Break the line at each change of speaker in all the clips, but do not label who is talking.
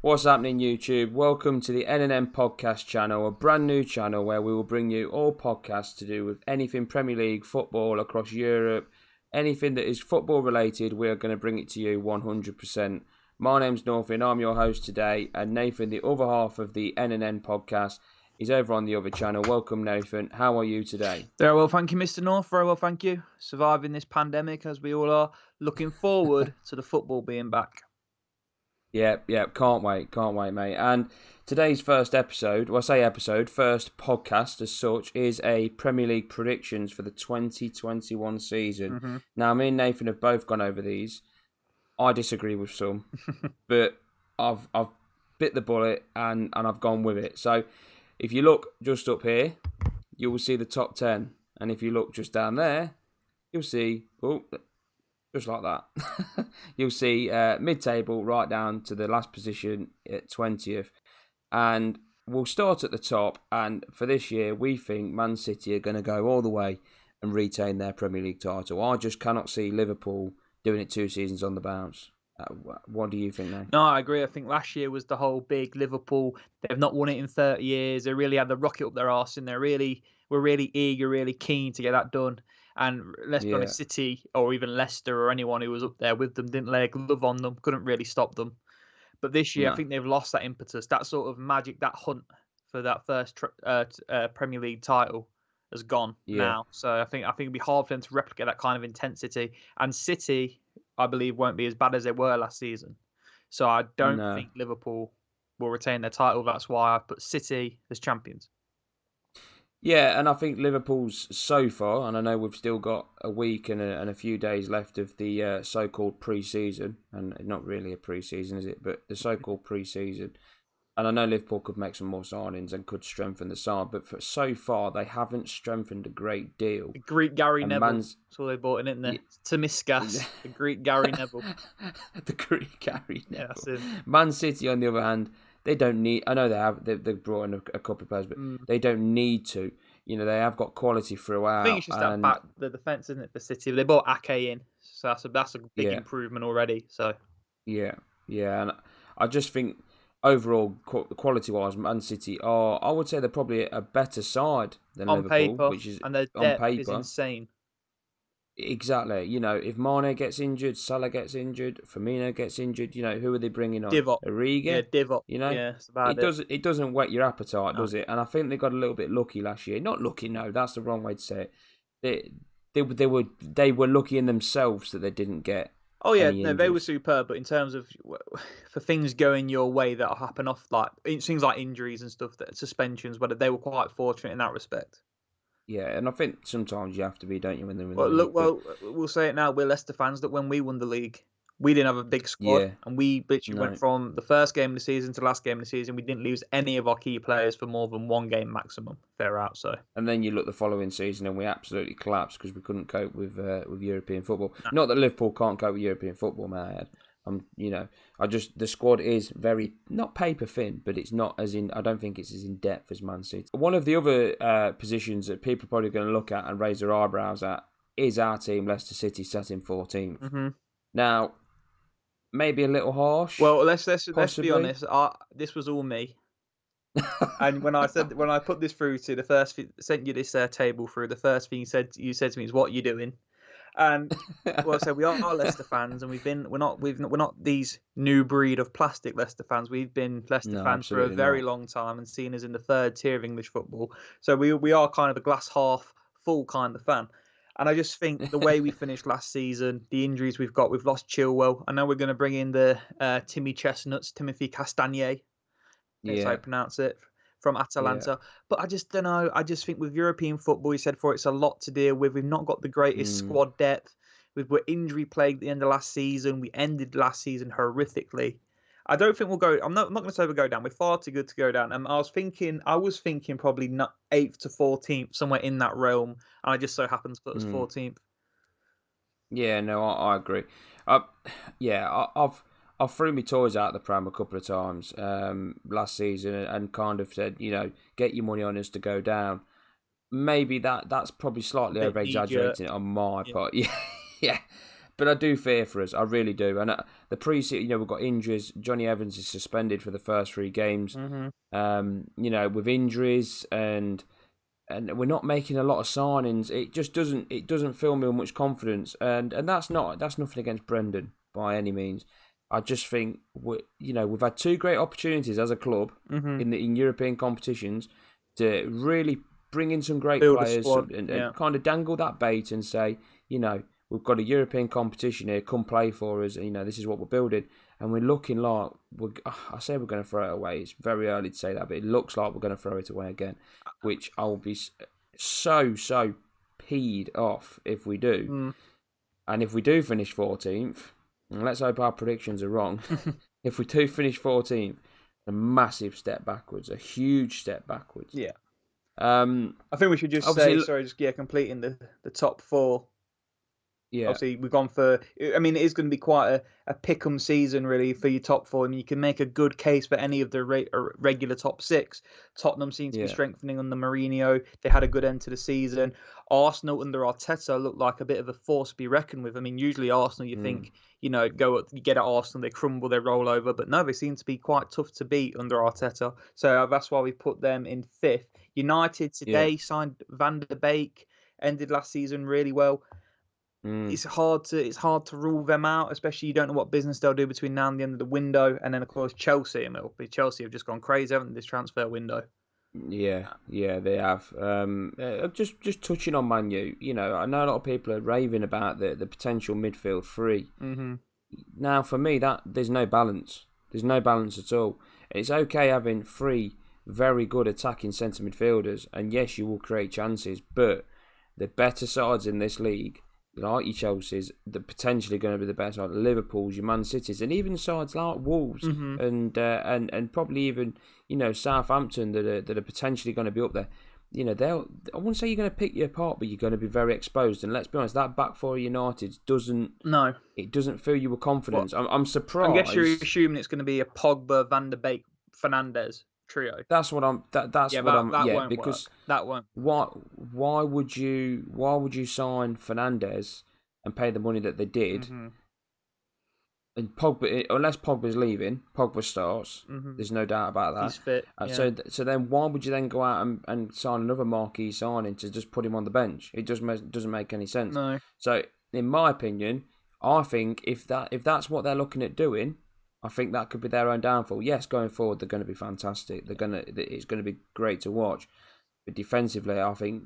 What's happening, YouTube? Welcome to the N&M podcast channel, a brand new channel where we will bring you all podcasts to do with anything Premier League, football across Europe, anything that is football related. We are going to bring it to you 100%. My name's Northin, I'm your host today, and Nathan, the other half of the N&N podcast, is over on the other channel. Welcome, Nathan. How are you today?
Very well, thank you, Mr. North. Very well, thank you. Surviving this pandemic as we all are. Looking forward to the football being back.
Yeah, can't wait, mate. And today's first episode, first podcast as such, is a Premier League predictions for the 2021 season.
Mm-hmm.
Now, me and Nathan have both gone over these. I disagree with some, but I've bit the bullet and I've gone with it. So, if you look just up here, you will see the top 10. And if you look just down there, you'll see, just like that, you'll see mid-table right down to the last position at 20th. And we'll start at the top. And for this year, we think Man City are going to go all the way and retain their Premier League title. I just cannot see Liverpool doing it 2 seasons on the bounce. What do you think, Nate?
No, I agree. I think last year was the whole big Liverpool. They've not won it in 30 years. They really had the rocket up their arse, and were really eager, really keen to get that done. And let's be honest, City or even Leicester or anyone who was up there with them didn't lay a glove on them, couldn't really stop them. But this year, I think they've lost that impetus, that sort of magic, that hunt for that first Premier League title has gone now. So I think it'd be hard for them to replicate that kind of intensity. And City, I believe, won't be as bad as they were last season. So I don't think Liverpool will retain their title. That's why I put City as champions.
Yeah, and I think Liverpool's so far, and I know we've still got a week and a few days left of the so-called pre-season, and not really a pre-season, is it? But the so-called pre-season. And I know Liverpool could make some more signings and could strengthen the side, but so far they haven't strengthened a great deal.
The Greek Gary Neville. That's all they bought in, isn't there? Tomiskas, the Greek Gary Neville.
The Greek Gary Neville.
Yeah,
Man City, on the other hand, they don't need. I know they've brought in a couple of players, but they don't need to. You know, they have got quality throughout.
I think it's just that back the defence, isn't it, for City? They bought Ake in, so that's a big improvement already. So
yeah, and I just think overall, quality-wise, Man City are, I would say, they're probably a better side than
on
Liverpool,
paper,
which is
and their depth is insane.
Exactly. You know, if Mane gets injured, Salah gets injured, Firmino gets injured, you know, who are they bringing on?
Divock.
Ariga?
Yeah, Divock.
You know,
yeah, it's about
it doesn't whet your appetite, does it? And I think they got a little bit lucky last year. Not lucky, no, that's the wrong way to say it. They were lucky in themselves that they didn't get.
Oh yeah, no, they were superb. But in terms of for things going your way that'll happen off, like things like injuries and stuff, that suspensions, but they were quite fortunate in that respect.
Yeah, and I think sometimes you have to be, don't you, when they're in the
league?
Well,
we'll say it now. We're Leicester fans that when we won the league, we didn't have a big squad, and we literally went from the first game of the season to last game of the season. We didn't lose any of our key players for more than one game maximum. Fair out, so. And
then you look the following season, and we absolutely collapsed because we couldn't cope with European football. No. Not that Liverpool can't cope with European football, may I add. You know, the squad is very, not paper thin, but it's not as in, I don't think it's as in depth as Man City. One of the other positions that people are probably going to look at and raise their eyebrows at is our team, Leicester City, sat in 14th.
Mm-hmm.
Now, maybe a little harsh.
Well, let's be honest. This was all me. And when I put this through to the first, sent you this table through, the first thing you said to me is, "What are you doing?" And well, so we are Leicester fans, and we're not these new breed of plastic Leicester fans. We've been Leicester fans for a very long time, and seen as in the third tier of English football. So we are kind of a glass half full kind of fan. And I just think the way we finished last season, the injuries we've lost Chilwell. I know we're going to bring in the Timothy Castagne, that's how I pronounce it, from Atalanta. Yeah. But I just don't know. I just think with European football, you said it's a lot to deal with. We've not got the greatest squad depth. We were injury plagued at the end of last season. We ended last season horrifically. I don't think we'll go. I'm not going to say we'll go down. We're far too good to go down. And I was thinking probably not 8th to 14th, somewhere in that realm. And I just so happens to put us 14th.
Yeah, no, I agree. I've threw my toys out the pram a couple of times last season and kind of said, you know, get your money on us to go down. Maybe that's probably slightly over exaggerating it on my part. Yeah. But I do fear for us. I really do. And the pre-season, we've got injuries. Johnny Evans is suspended for the first 3 games. With injuries and we're not making a lot of signings. It just doesn't fill me with much confidence. And that's nothing against Brendan by any means. I just think we've had 2 great opportunities as a club in European competitions to really bring in some great
Build
players
and
kind of dangle that bait and say, we've got a European competition here. Come play for us. This is what we're building, and we're looking like I say we're going to throw it away. It's very early to say that, but it looks like we're going to throw it away again, which I will be so peed off if we do. And if we do finish 14th, and let's hope our predictions are wrong. If we do finish 14th, a massive step backwards, a huge step backwards.
Yeah. I think we should just say, completing the top 4.
Yeah.
Obviously, we've gone for. I mean, it is going to be quite a pick'em season, really, for your top 4. I mean, you can make a good case for any of the regular top 6. Tottenham seem to be strengthening under Mourinho. They had a good end to the season. Arsenal under Arteta looked like a bit of a force to be reckoned with. I mean, usually Arsenal, you think, you get at Arsenal, they crumble, they roll over. But no, they seem to be quite tough to beat under Arteta. So that's why we put them in 5th. United today signed Van der Beek, ended last season really well. It's hard to rule them out, especially you don't know what business they'll do between now and the end of the window. And then of course Chelsea have just gone crazy, haven't they, this transfer window?
Yeah, they have. Just touching on Man U, I know a lot of people are raving about the potential midfield 3. Now for me, that there's no balance. There's no balance at all. It's okay having 3 very good attacking centre midfielders, and yes, you will create chances, but the better sides in this league, like your Chelsea's, they're potentially going to be the best side. Liverpool's, your Man City's, and even sides like Wolves and probably even Southampton that are potentially going to be up there. I wouldn't say you're going to pick you apart, but you're going to be very exposed. And let's be honest, that back 4 of United doesn't fill you with confidence. Well, I'm surprised.
I guess you're assuming it's going to be a Pogba, Van der Beek, Fernandes trio.
That's what I'm. Because
that won't.
Why would you sign Fernandes and pay the money that they did? And Pogba, unless Pogba's leaving, Pogba starts. There's no doubt about that.
He's fit.
So then why would you then go out and sign another marquee signing to just put him on the bench? It doesn't make any sense.
No.
So in my opinion, I think if that's what they're looking at doing, I think that could be their own downfall. Yes, going forward they're going to be fantastic. It's going to be great to watch. But defensively, I think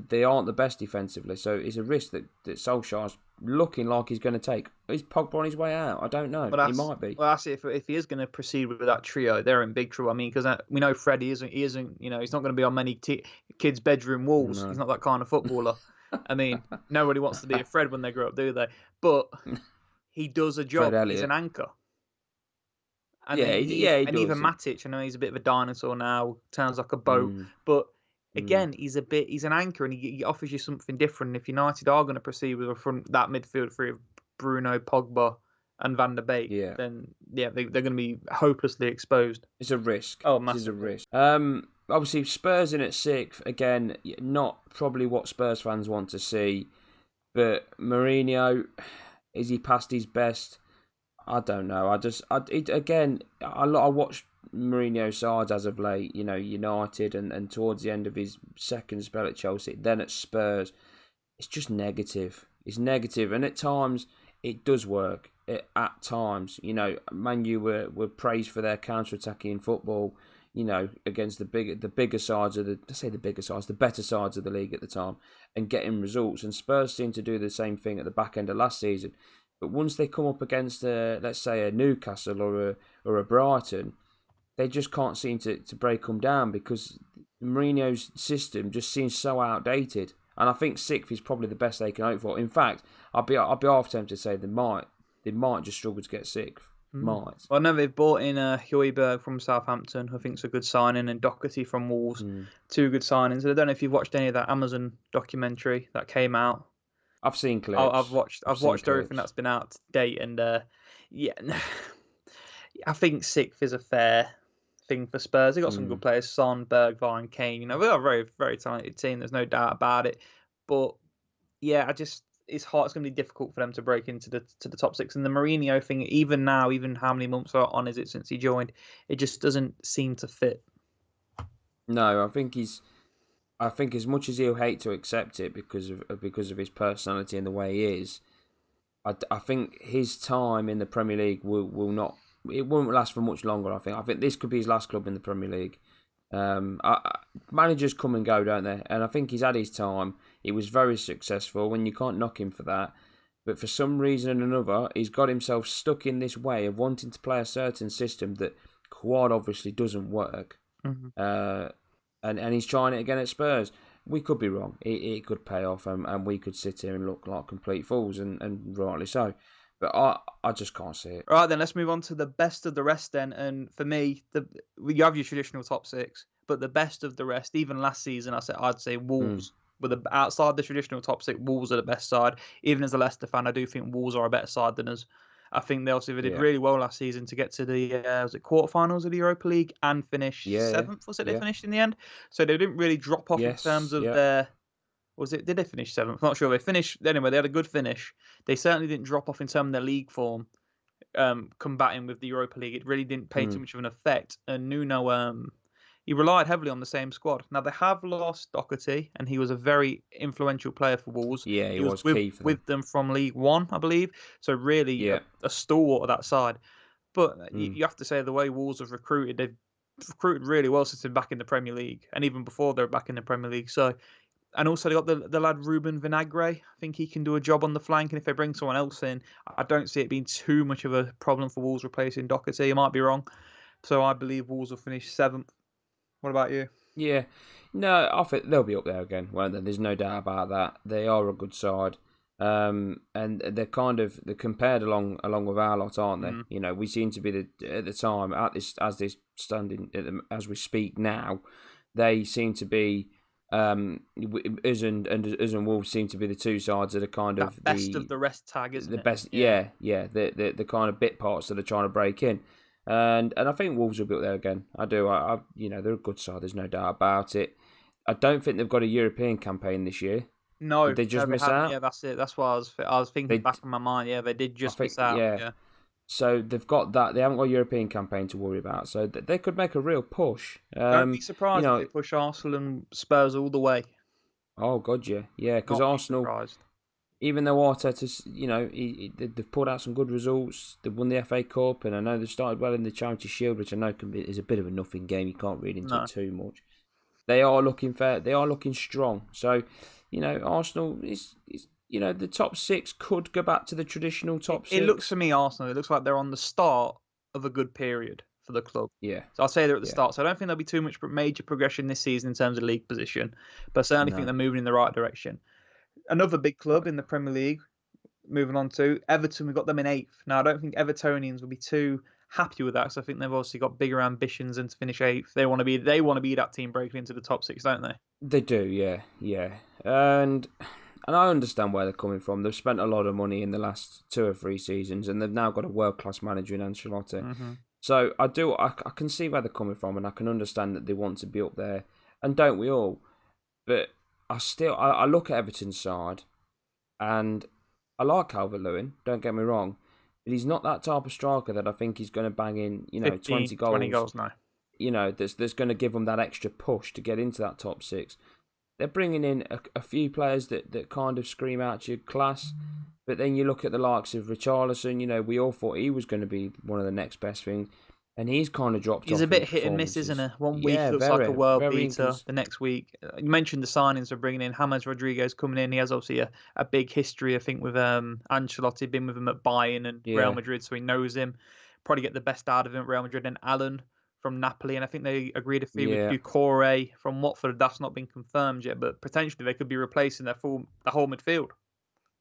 they aren't the best defensively. So it's a risk that Solskjaer's looking like he's going to take. Is Pogba on his way out? I don't know. He might be.
Well, that's it. If he is going to proceed with that trio, they're in big trouble. I mean, because we know Freddie isn't. He's not going to be on many kids' bedroom walls. No. He's not that kind of footballer. I mean, nobody wants to be a Fred when they grow up, do they? But he does a job. He's an anchor. And he does. Even Matic, I know he's a bit of a dinosaur now, sounds like a boat, but again, he's an anchor, and he offers you something different. If United are going to proceed with that midfield 3 of Bruno, Pogba, and Van der Beek, then they're going to be hopelessly exposed.
It's a risk.
Oh, massive.
It's a risk. Obviously, Spurs in at 6th, again, not probably what Spurs fans want to see, but Mourinho, is he past his best? I don't know. I watched Mourinho's sides as of late, United and towards the end of his second spell at Chelsea, then at Spurs. It's just negative. It's negative, and at times it does work. At times, Man U were praised for their counter-attacking football, against the bigger sides of the better sides of the league at the time, and getting results. And Spurs seem to do the same thing at the back end of last season. But once they come up against, let's say, a Newcastle or a Brighton, they just can't seem to break them down because Mourinho's system just seems so outdated. And I think 6th is probably the best they can hope for. In fact, I'll be half tempted to say they might just struggle to get 6th. Might.
Well, no, they've bought in Højbjerg from Southampton, I think it's a good signing, and Doherty from Wolves. 2 good signings. And I don't know if you've watched any of that Amazon documentary that came out.
I've seen clips.
I've watched everything that's been out to date, and I think 6th is a fair thing for Spurs. They got some good players: Son, Bergwijn, Kane. They've got a very, very talented team. There's no doubt about it. But yeah, it's hard. It's going to be difficult for them to break into the top six. And the Mourinho thing, even now, even how many months on is it since he joined, it just doesn't seem to fit.
No, I think as much as he'll hate to accept it because of his personality and the way he is, I think his time in the Premier League will not. It won't last for much longer. I think this could be his last club in the Premier League. Managers come and go, don't they? And I think he's had his time. He was very successful, and you can't knock him for that. But for some reason or another, he's got himself stuck in this way of wanting to play a certain system that quite obviously doesn't work.
Mm-hmm.
And he's trying it again at Spurs. We could be wrong. It could pay off, and we could sit here and look like complete fools, and rightly so. But I just can't see it.
All right, then let's move on to the best of the rest then. And for me, you have your traditional top six, but the best of the rest, even last season, I'd say Wolves. But outside the traditional top six, Wolves are the best side. Even as a Leicester fan, I do think Wolves are a better side than us. I think they did really well last season to get to the quarterfinals of the Europa League and finish seventh. Was it they finished in the end? So they didn't really drop off in terms of their. Did they finish seventh? I'm not sure. They finished anyway. They had a good finish. They certainly didn't drop off in terms of their league form. Combating with the Europa League, it really didn't pay too much of an effect. And Nuno, he relied heavily on the same squad. Now they have lost Doherty, and he was a very influential player for Wolves.
Yeah, he was
with,
key for
with them from League One, I believe. So really, a stalwart of that side. But you have to say the way Wolves have recruited, they've recruited really well since they're back in the Premier League, and even before they're back in the Premier League. So. And also they got the lad Ruben Vinagre. I think he can do a job on the flank. And if they bring someone else in, I don't see it being too much of a problem for Wolves replacing Doherty. I might be wrong. So I believe Wolves will finish seventh. What about you?
Yeah. No, I think they'll be up there again, won't they? There's no doubt about that. They are a good side. And they're compared along with our lot, aren't they? You know, we seem to be at the time as we speak now, they seem to be us and Wolves seem to be the two sides that are kind of
best of the rest tag, isn't
the
it?
best. Yeah. The kind of bit parts that are trying to break in, and I think Wolves will be up there again. I do. They're a good side. There's no doubt about it. I don't think they've got a European campaign this year.
No,
did they just miss out?
Yeah, that's it. That's what I was thinking back in my mind. Yeah, they did just miss out. Yeah.
So they've got that. They haven't got a European campaign to worry about. So they could make a real push.
Don't be surprised if they push Arsenal and Spurs all the way.
Oh God, yeah, because Arsenal, even though Arteta's, they've pulled out some good results. They've won the FA Cup, and I know they've started well in the Charity Shield, which I know is a bit of a nothing game. You can't read into it too much. They are looking fair. They are looking strong. So, Arsenal is. The top six could go back to the traditional top six.
It looks for me, Arsenal, it looks like they're on the start of a good period for the club.
Yeah.
So I'll say they're at the start. So I don't think there'll be too much major progression this season in terms of league position, but I certainly think they're moving in the right direction. Another big club in the Premier League, moving on to Everton, we've got them in 8th. Now, I don't think Evertonians will be too happy with that, because I think they've obviously got bigger ambitions than to finish 8th. They want to be that team breaking into the top 6, don't they?
They do, yeah. And I understand where they're coming from. They've spent a lot of money in the last 2 or 3 seasons, and they've now got a world-class manager in Ancelotti.
Mm-hmm.
So I can see where they're coming from, and I can understand that they want to be up there, and don't we all? But I look at Everton's side, and I like Calvert-Lewin, don't get me wrong, but he's not that type of striker that I think he's going to bang in, 20 goals.
20 goals now.
That's going to give them that extra push to get into that top 6. They're bringing in a few players that kind of scream out your class, but then you look at the likes of Richarlison. We all thought he was going to be one of the next best things, and he's kind of dropped off.
He's a bit hit and miss, isn't he? One week looks like a world beater, the next week. You mentioned the signings are bringing in. James Rodriguez coming in. He has obviously a big history, I think, with Ancelotti, been with him at Bayern and Real Madrid, so he knows him. Probably get the best out of him at Real Madrid. And Allen from Napoli, and I think they agreed a fee with Doucouré from Watford. That's not been confirmed yet, but potentially they could be replacing the whole midfield.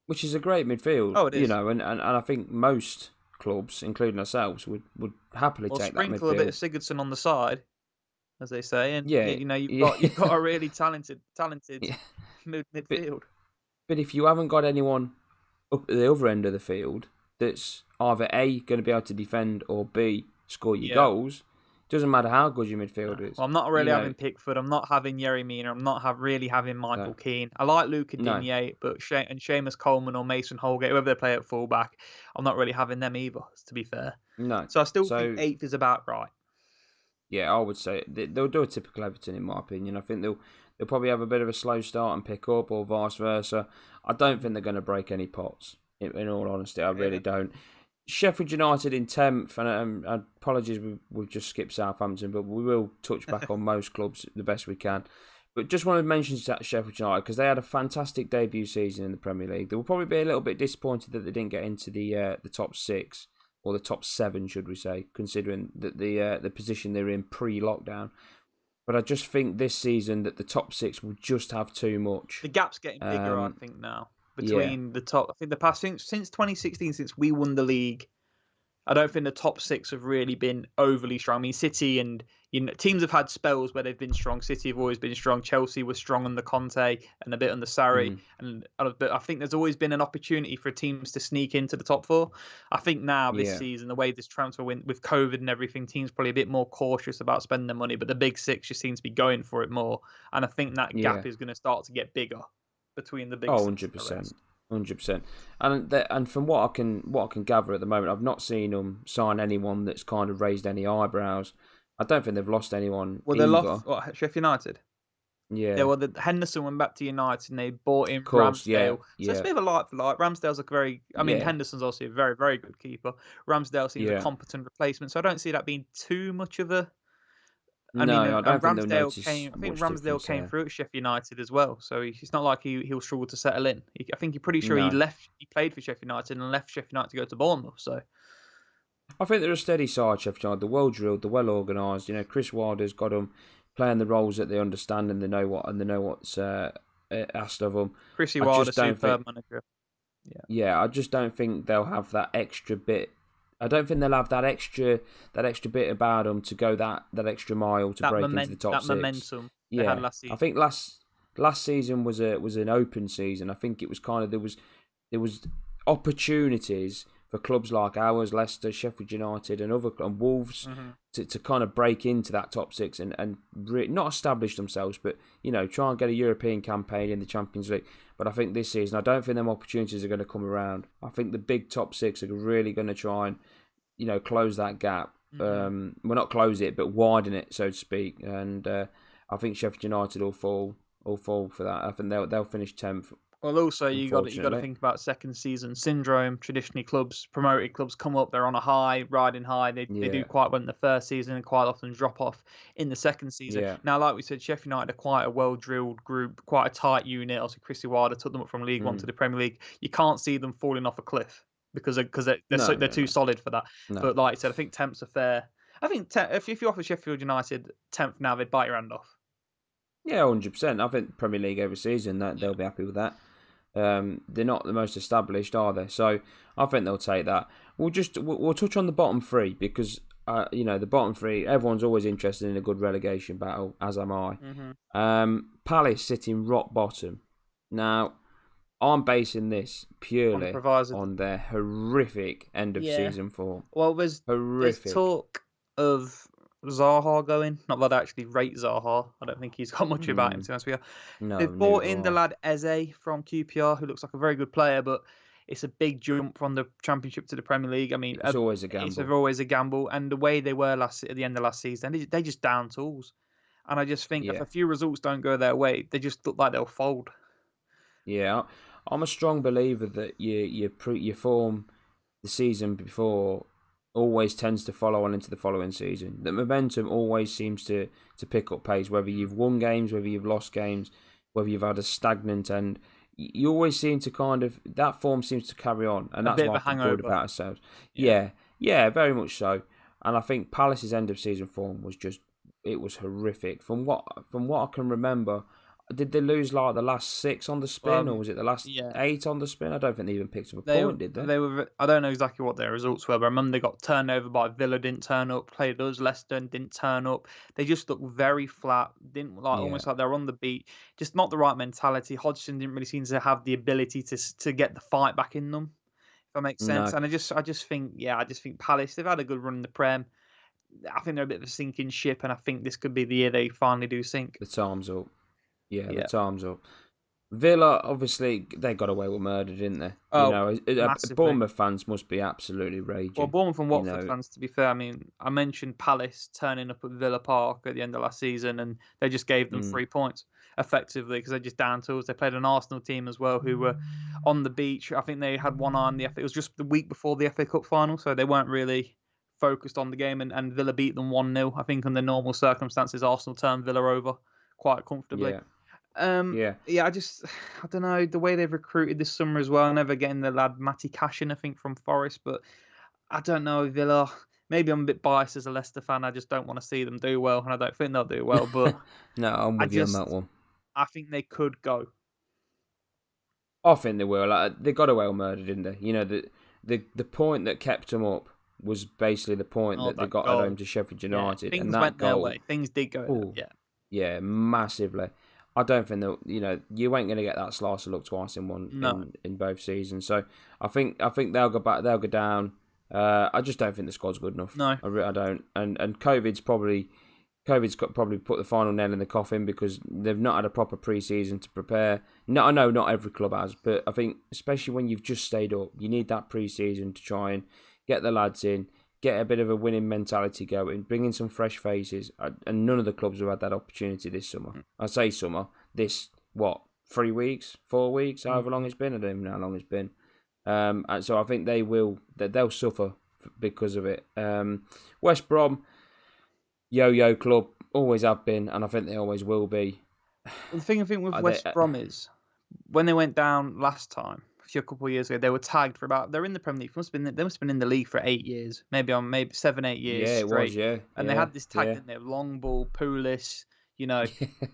Which is a great midfield.
Oh, it is.
And I think most clubs, including ourselves, would happily take that midfield.
Sprinkle a bit of Sigurdsson on the side, as they say, and you've got a really talented midfield.
But if you haven't got anyone up at the other end of the field that's either A, going to be able to defend, or B, score your goals, Doesn't matter how good your midfield is.
Well, I'm not
You
really
know,
having Pickford. I'm not having Yerry Mina. I'm not really having
no,
Michael Keane. I like Luca
no,
Digne, but Seamus Coleman or Mason Holgate, whoever they play at fullback, I'm not really having them either, to be fair.
no.
So I still think
So
8th is about right.
yeah, I would say they'll do a typical Everton in my opinion. I think they'll probably have a bit of a slow start and pick up, or vice versa. I don't think they're going to break any pots. In all honesty, I really
Yeah.
don't. Sheffield United in 10th, and apologies, we've just skipped Southampton, but we will touch back on most clubs the best we can. But just wanted to mention Sheffield United because they had a fantastic debut season in the Premier League. They will probably be a little bit disappointed that they didn't get into the top 6 or the top 7, should we say, considering that the position they're in pre-lockdown. But I just think this season that the top 6 will just have too much.
The gap's getting bigger, I
Um,
think, now
yeah,
between the top. I think the past since 2016, since we won the league, I don't think the top 6 have really been overly strong. I mean, City and teams have had spells where they've been strong. City have always been strong. Chelsea was strong under Conte and a bit under Sarri.
mm,
But I think there's always been an opportunity for teams to sneak into the top 4. I think now this
yeah,
season, the way this transfer went with COVID and everything, teams probably a bit more cautious about spending their money. But the big 6 just seems to be going for it more, and I think that
yeah.
gap is going to start to get bigger between the big
Oh,
6 and the
100%.
rest.
100%. And from what I can gather at the moment, I've not seen them sign anyone that's kind of raised any eyebrows. I don't think they've lost anyone
Well, they
either.
lost Sheffield United. Yeah,
Yeah.
well, Henderson went back to United and they bought in
Of course, yeah,
Ramsdale. So it's a
yeah,
bit of a like for like. Ramsdale's a very, I mean,
yeah,
Henderson's also a very, very good keeper. Ramsdale seems a
yeah.
competent replacement, so I don't see that being too much of a. I mean,
No, I
and
don't think they'll notice
I think
much
Ramsdale
difference
came
there.
through at Sheffield United as well, so it's not like he'll struggle to settle in. I think you're pretty sure
No.
he played for Sheffield United and left Sheffield United to go to Bournemouth. So
I think they're a steady side, Sheffield United. They're well drilled, they're well organised. Chris Wilder's got them playing the roles that they understand and they know what's asked of them.
Chrissy
I
Wilder,
just don't think.
superb manager. Yeah,
Yeah, I just don't think they'll have that extra bit. I don't think they'll have that extra bit about them to go that extra mile to break into the top
that
6.
momentum they had
Yeah,
last
I
season.
think last season was an open season. I think it was kind of there was opportunities for clubs like ours, Leicester, Sheffield United, and Wolves
Mm-hmm.
to kind of break into that top 6 and not establish themselves, but try and get a European campaign in the Champions League. But I think this season, I don't think them opportunities are going to come around. I think the big top 6 are really going to try and close that gap.
Mm-hmm.
Well, not close it, but widen it, so to speak. And I think Sheffield United will fall for that. I think they'll finish 10th.
Well, also you got to
Unfortunately,
think about second season syndrome. Traditionally, promoted clubs come up, they're on a high, riding high. They do
yeah,
quite well in the first season and quite often drop off in the second season.
yeah,
Now, like we said, Sheffield United are quite a well drilled group, quite a tight unit. Also, Chrissy Wilder took them up from League One to
mm.
the Premier League. You can't see them falling off a cliff because
No,
they're
no,
too
no,
solid for that.
no.
But like I said, I think temps are fair. I think if you offer Sheffield United 10th now, they'd bite your hand off.
Yeah, 100%. I think Premier League every season that
Yeah.
they'll be happy with that. They're not the most established, are they? So I think they'll take that. We'll touch on the bottom 3 because the bottom 3, everyone's always interested in a good relegation battle, as am I.
Hmm.
Palace sitting rock bottom. Now I'm basing this
On the
purely
proviso.
on their horrific end of
Yeah.
season form.
Well, there's
Horrific.
talk of Zaha going. Not that I actually rate Zaha. I don't think he's got much about him, to be honest with you.
No,
They've
neither
bought
do
in the
I.
lad Eze from QPR, who looks like a very good player, but it's a big jump from the Championship to the Premier League. I mean,
It's always a
it's
gamble.
always a gamble, and the way they were at the end of last season, they just down tools. And I just think if
Yeah.
a few results don't go their way, they just look like they'll fold.
Yeah, I'm a strong believer that your form the season before always tends to follow on into the following season. The momentum always seems to pick up pace, whether you've won games, whether you've lost games, whether you've had a stagnant end. You always seem to that form seems to carry on, and
A
that's
bit of
why
a
I feel good
hangover.
about ourselves.
Yeah.
Yeah, very much so. And I think Palace's end of season form was it was horrific. From what I can remember, did they lose like the last 6 on the spin, or was it the last
Yeah.
8 on the spin? I don't think they even picked up a
They
point, did they?
they were. I don't know exactly what their results were, but I remember they got turned over by Villa, didn't turn up. Played us, Leicester, and didn't turn up. They just looked very flat. Didn't like
Yeah.
almost like they're on the beat. Just not the right mentality. Hodgson didn't really seem to have the ability to get the fight back in them. If that makes sense.
No.
And I just think Palace. They've had a good run in the Prem. I think they're a bit of a sinking ship, and I think this could be the year they finally do sink.
The time's up. Yeah, the
Yeah.
time's up. Villa, obviously, they got away with murder, didn't they?
Oh, massively.
Bournemouth fans must be absolutely
Well,
raging.
Bournemouth and
You
Watford
know,
fans, to be fair, I mean, I mentioned Palace turning up at Villa Park at the end of last season, and they just gave them 3 points effectively because they're just down tools. They played an Arsenal team as well who were on the beach. I think they had one eye on the FA. It was just the week before the FA Cup final, so they weren't really focused on the game, and Villa beat them 1-0. I think under normal circumstances, Arsenal turned Villa over quite comfortably.
yeah, yeah.
Yeah, I don't know the way they've recruited this summer as well. Never getting the lad Matty Cash in, I think, from Forest, but I don't know Villa. Maybe I'm a bit biased as a Leicester fan. I just don't want to see them do well, and I don't think they'll do well. But
No, I'm
I
with you on that
just,
one.
I think they could go.
I think they will. Like, they got away with murder, didn't they? You know, the point that kept them up was basically the point
Oh,
that they
that
got at
goal!
home to Sheffield
Yeah,
United, and
things
that
went their
goal.
way. Things did go.
Oh,
Yeah,
yeah, massively. I don't think that you ain't going to get that slice of luck twice in one
no,
in both seasons. So I think they'll go back. They'll go down. I just don't think the squad's good enough.
no.
I don't. And COVID's probably put the final nail in the coffin because they've not had a proper pre-season to prepare. No, I know not every club has, but I think especially when you've just stayed up, you need that pre-season to try and get the lads in, get a bit of a winning mentality going, bring in some fresh faces. And none of the clubs have had that opportunity this summer. I say summer. This 3 weeks, 4 weeks, however long it's been. I don't even know how long it's been. And so I think they'll suffer because of it. West Brom, yo-yo club, always have been, and I think they always will be.
The thing I think with West Brom is when they went down last time, a couple of years ago, they were tagged for about. They're in the Premier League. They must have been in the league for 8 years, maybe 7, 8 years
Yeah, it was,
straight.
yeah,
And they had this tag,
yeah.
didn't they? Long ball, Pulis, you know.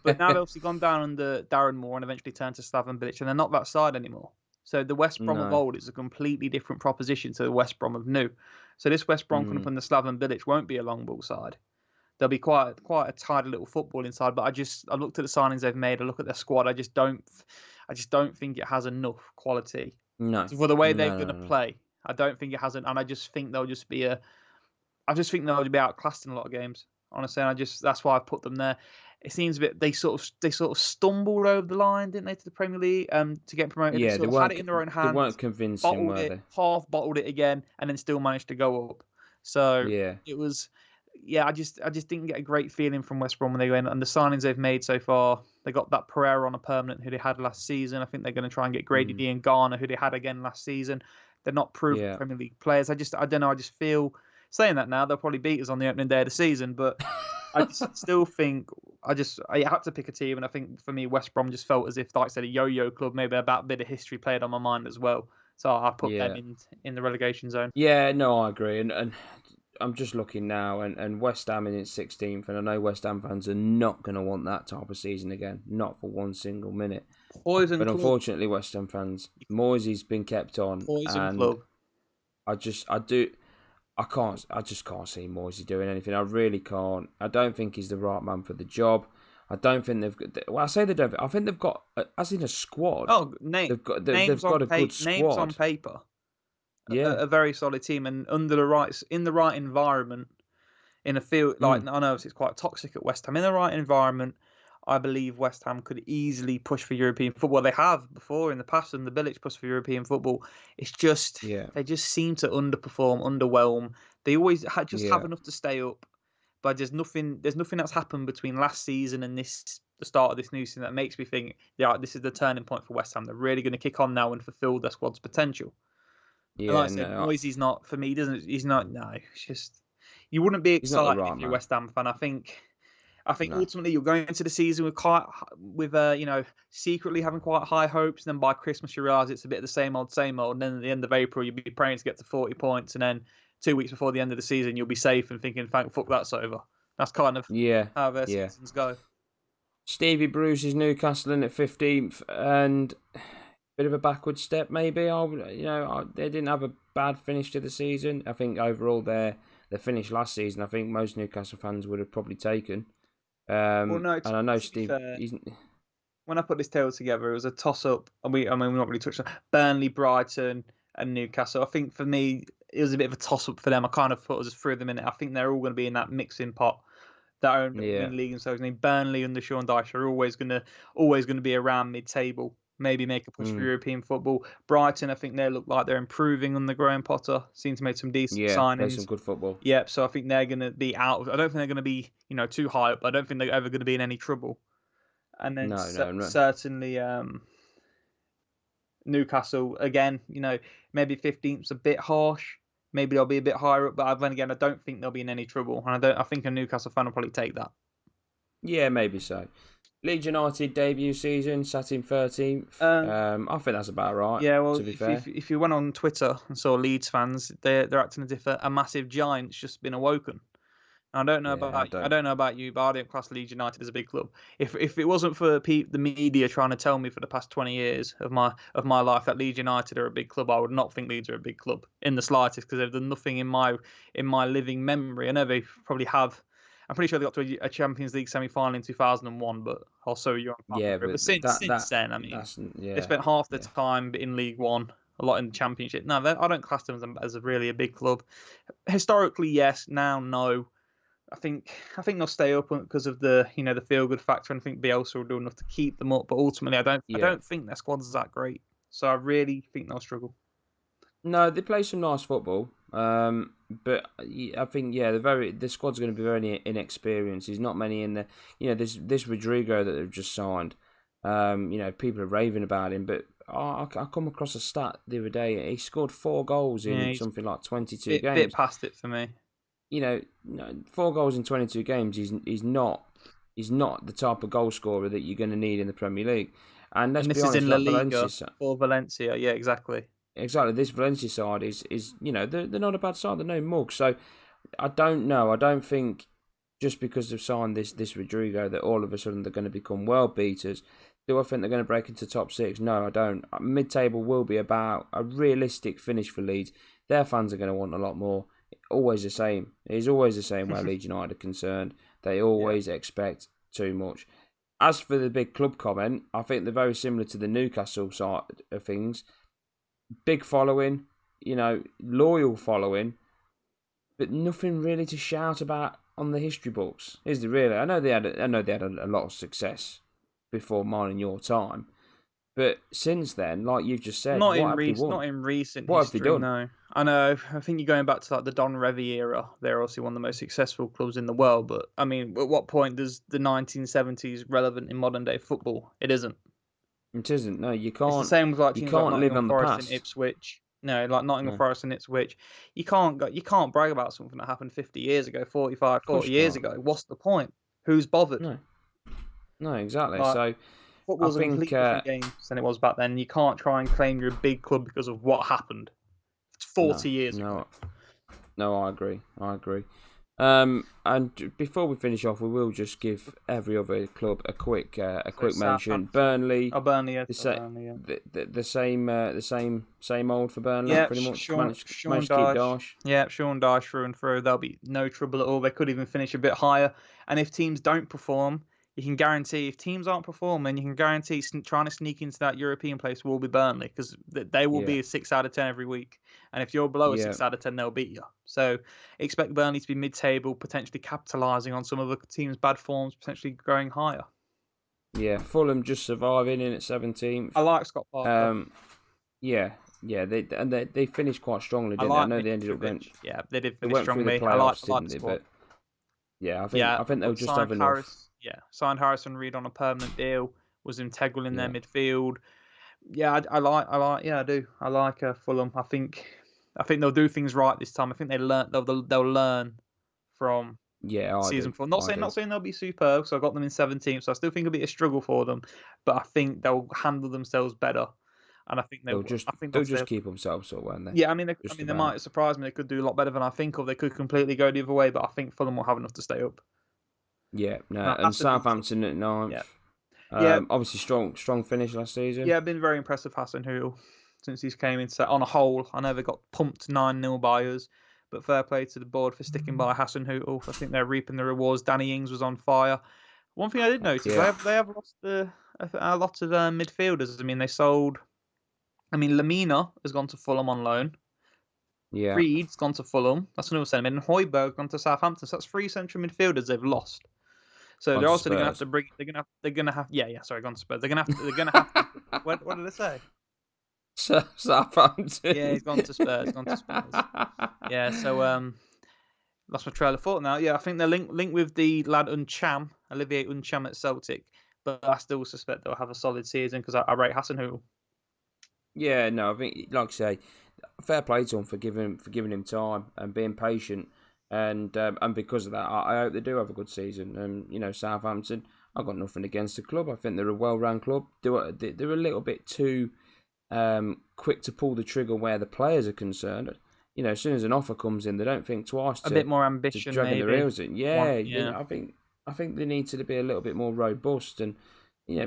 But now they've obviously gone down under Darren Moore and eventually turned to Slaven Bilic, and they're not that side anymore. So the West Brom of
No.
old is a completely different proposition to the West Brom of new. So this West Brom coming up under Slaven Bilic won't be a long ball side. There'll be quite a tidy little football inside. But I looked at the signings they've made. I look at their squad. I just don't think it has enough quality
No.
for the way they're
No,
going to
no, no.
play. I don't think it hasn't, and I just think they'll just be I just think they'll be outclassed in a lot of games. Honestly, and that's why I put them there. It seems a bit they sort of stumbled over the line, didn't they, to the Premier League to get promoted. They
Yeah,
sort of had it in their own
they
hands,
weren't convincing,
bottled
were
it,
they?
half bottled it again, and then still managed to go up. So
Yeah.
it was, yeah. I just didn't get a great feeling from West Brom when they went. And the signings they've made so far, they got that Pereira on a permanent who they had last season. I think they're going to try and get Grady D and Garner who they had again last season. They're not proven
Yeah.
Premier League players. I don't know. I just feel saying that now they'll probably beat us on the opening day of the season, but I just still think I had to pick a team, and I think for me West Brom just felt as if, like I said, a yo-yo club, maybe about a bit of history played on my mind as well. So I put them
Yeah.
in the relegation zone.
Yeah, no, I agree. And I'm just looking now, and West Ham in its 16th, and I know West Ham fans are not going to want that type of season again, not for one single minute.
Poison
But
club.
unfortunately, West Ham fans, Moisey's been kept on,
Poison
and
club.
I just can't see Moisey doing anything. I really can't. I don't think he's the right man for the job. I don't think they've got. Well, I say they don't. I think they've got, as in a squad.
Oh,
They've got a good squad.
names on paper.
Yeah.
A very solid team, and in the right environment, in a field like I know it's quite toxic at West Ham. In the right environment, I believe West Ham could easily push for European football. They have before in the past, and the Bilic pushed for European football. It's just they just seem to underperform, underwhelm. They always just have
Yeah.
enough to stay up, but there's nothing that's happened between last season and the start of this new season that makes me think, yeah, this is the turning point for West Ham. They're really going to kick on now and fulfil their squad's potential. And like
Yeah.
I said,
No,
Moisey's not for me. He's not. No, it's just you wouldn't be
he's not the
excited
right
if you're a
man.
West Ham fan. I think
No.
ultimately you're going into the season with secretly having quite high hopes. And then by Christmas you realise it's a bit of the same old, same old. And then at the end of April you'll be praying to get to 40 points, and then 2 weeks before the end of the season you'll be safe and thinking, "Thank fuck that's over." That's kind of
Yeah.
how their
Yeah.
seasons go.
Stevie Bruce is Newcastle in at 15th, and bit of a backward step maybe. They didn't have a bad finish to the season. I think overall their finish last season, I think most Newcastle fans would have probably taken.
Well, no,
And I know
to be
Steve.
fair, when I put this table together, it was a toss up, and we're not really touched on Burnley, Brighton, and Newcastle. I think for me, it was a bit of a toss-up for them. I kind of thought just threw them in it. I think they're all going to be in that mixing pot that are
Yeah.
in league and so. I mean, Burnley under Sean Dyche are always gonna be around mid-table. Maybe make a push for
Mm.
European football. Brighton, I think they look like they're improving under Graham Potter. Seem to make some decent
Yeah. Play some
signings.
good football.
Yep. So I think they're going to be out. I don't think they're going to be too high up. I don't think they're ever going to be in any trouble. And then
No.
certainly Newcastle again. Maybe 15th's a bit harsh. Maybe they'll be a bit higher up. But then again, I don't think they'll be in any trouble. And I think a Newcastle fan will probably take that.
Yeah, maybe so. Leeds United debut season, sat in 13th. I think that's about right.
Yeah, well,
to be fair.
if you went on Twitter and saw Leeds fans, they're acting as if a massive giant's just been awoken. I don't know
Yeah,
I don't know about you, but I don't class Leeds United as a big club. If it wasn't for the media trying to tell me for the past 20 years of my life that Leeds United are a big club, I would not think Leeds are a big club in the slightest because they've done nothing in my living memory. I know they probably have. I'm pretty sure they got to a Champions League semi-final in 2001, but also you're on.
yeah,
But
but
since then, I mean, they
yeah,
spent half the
yeah.
time in League One, a lot in the Championship. No, I don't class them as really a big club. Historically, yes. Now, no. I think they'll stay up because of the the feel good factor, and I think Bielsa will do enough to keep them up. But ultimately, I
Yeah.
don't think their squad's that great. So I really think they'll struggle.
No, they play some nice football. But I think the squad's going to be very inexperienced. There's not many in the this Rodrigo that they've just signed. People are raving about him, but I come across a stat the other day. He scored 4 goals in something like 22 games.
Bit past it for me.
4 goals in 22 games. He's not the type of goal scorer that you're going to need in the Premier League. And let's
this
be honest,
is in La Liga
Valencia
or Valencia. Yeah, exactly.
Exactly. This Valencia side is they're not a bad side. They're no mugs. So I don't know. I don't think just because they've signed this Rodrigo that all of a sudden they're going to become world beaters. Do I think they're going to break into top 6? No, I don't. Mid-table will be about a realistic finish for Leeds. Their fans are going to want a lot more. Always the same. It is always the same where Leeds United are concerned. They always expect too much. As for the big club comment, I think they're very similar to the Newcastle side of things. Big following, loyal following, but nothing really to shout about on the history books, is there really? I know they had a lot of success before mine and your time, but since then, like you've just said,
Not
what
in
have they won?
recent
What have they
history.
done?
No, I know. I think you're going back to like the Don Revie era. They're obviously one of the most successful clubs in the world. But I mean, at what point does the 1970s relevant in modern day football? It isn't.
It isn't. No, you
It's the
can't.
same with like
You
teams like
can't live
Nottingham
on the
Forest and
past.
Ipswich. No, like Nottingham
No,
Forest and Ipswich. You can't brag about something that happened 50 years ago, 45,
of course
40
you
years
can't.
ago. What's the point? Who's bothered?
No, exactly.
Like
So I
football's a
think,
completely different game than it was back then. You can't try and claim you're a big club because of what happened. It's 40 years ago.
No, I agree. And before we finish off, we will just give every other club a quick mention. Burnley.
Oh, Burnley, yeah.
The same old for Burnley.
Yeah,
pretty much.
Sean
Managed to keep
Dyche.
Dyche.
Yeah, Sean Dyche through and through. There'll be no trouble at all. They could even finish a bit higher. And if teams don't perform, you can guarantee if teams aren't performing, you can guarantee trying to sneak into that European place will be Burnley because they will be a 6 out of 10 every week. And if you're below a 6 out of 10, they'll beat you. So expect Burnley to be mid-table, potentially capitalising on some of the team's bad forms, potentially going higher.
Yeah, Fulham just surviving in at 17th.
I like Scott Parker.
They finished quite strongly, didn't they? I know they ended up going.
Yeah, they did
They
finish
went
strongly.
through the playoffs, didn't they? But I think they'll just have enough.
Signed Harrison Reed on a permanent deal. Was integral in their midfield. Yeah, I do. I like Fulham. I think they'll do things right this time. I think they'll learn from season 4. Not saying they'll be superb. So I got them in 17th. So I still think it'll be a struggle for them, but I think they'll handle themselves better. And I think they'll
just keep themselves up, won't they?
Yeah, I mean, they might surprise me. They could do a lot better than I think, or they could completely go the other way. But I think Fulham will have enough to stay up.
Yeah, and Southampton at 9th. Obviously strong finish last season.
Yeah, been very impressive Hasenhüttl since he's came in. So on a whole, I know they got pumped 9-0 by us, but fair play to the board for sticking by Hasenhüttl. I think they're reaping the rewards. Danny Ings was on fire. One thing I did notice, they have lost a lot of midfielders. I mean, Lamina has gone to Fulham on loan.
Yeah.
Reed's gone to Fulham. That's another centre mid. And Højbjerg's gone to Southampton. So that's 3 central midfielders they've lost. So
Gone
they're
to
also going to have
Spurs.
to bring. They're going to have. Yeah. Sorry, gone to Spurs. They're going to have. They're going to have to. What did I say?
Southampton.
Yeah, he's gone to Spurs. Gone to Spurs. Yeah. So lost my trail of thought now. Yeah, I think they're linked with the lad Olivier Uncham at Celtic. But I still suspect they'll have a solid season because I rate Hasenhüttl.
Yeah, no, I think, like I say, fair play to him for giving him time and being patient, and because of that, I hope they do have a good season. And Southampton, I've got nothing against the club. I think they're a well-run club. They're a little bit too quick to pull the trigger where the players are concerned. As soon as an offer comes in, they don't think twice.
A bit more ambition,
dragging
maybe.
their heels in. Yeah,
yeah.
I think they need to be a little bit more robust and.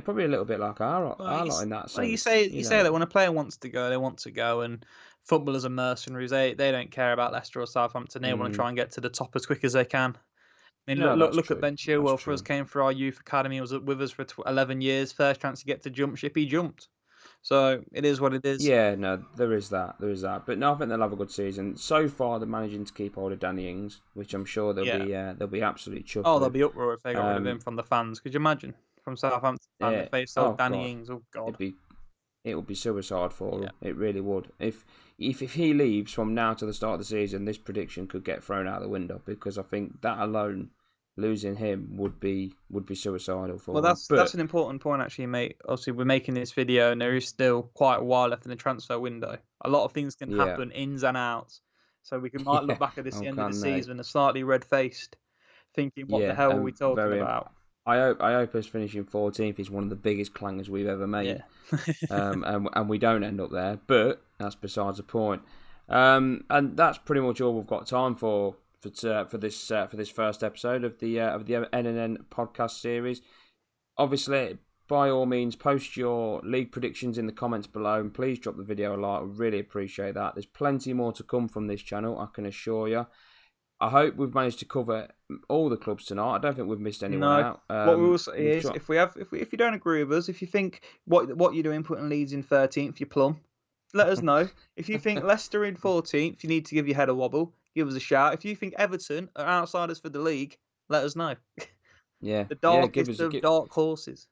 Probably a little bit like our lot in that sense.
Well, you say that when a player wants to go, they want to go, and footballers are mercenaries. They don't care about Leicester or Southampton. They want to try and get to the top as quick as they can. I mean,
No,
look
true.
at Ben Chilwell. For us, came through our youth academy. Was with us for 11 years. First chance to get to jump ship, he jumped. So it is what it is.
Yeah, no, there is that. But no, I think they'll have a good season. So far, they're managing to keep hold of Danny Ings, which I'm sure they'll be absolutely chuffed.
Oh, they'll be uproar if they got rid of him from the fans. Could you imagine? From Southampton, if they sold Danny Ings, oh god,
it would be suicide for them. It really would. If he leaves from now to the start of the season, this prediction could get thrown out the window because I think that alone, losing him would be suicidal for them.
Well, that's an important point actually, mate. Obviously, we're making this video, and there is still quite a while left in the transfer window. A lot of things can happen, ins and outs. So we might look back at this end of the season and slightly red-faced, thinking, "What the hell are we talking about?"
I hope us finishing 14th is one of the biggest clangers we've ever made. And we don't end up there, but that's besides the point. And that's pretty much all we've got time for this first episode of the NNN podcast series. Obviously, by all means, post your league predictions in the comments below, and please drop the video a like. I really appreciate that. There's plenty more to come from this channel, I can assure you. I hope we've managed to cover all the clubs tonight. I don't think we've missed anyone out.
What we will say is, if you don't agree with us, if you think what you're doing putting Leeds in 13th, you plum, let us know. If you think Leicester in 14th, you need to give your head a wobble. Give us a shout. If you think Everton are outsiders for the league, let us know.
Yeah,
the darkest of dark horses.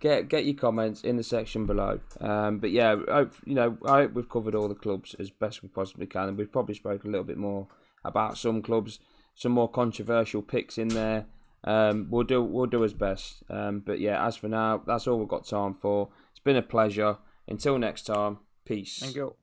Get your comments in the section below. But yeah, I hope we've covered all the clubs as best we possibly can, and we've probably spoken a little bit more about some clubs, some more controversial picks in there. We'll do as best. But yeah, as for now, that's all we've got time for. It's been a pleasure. Until next time, peace.
And go.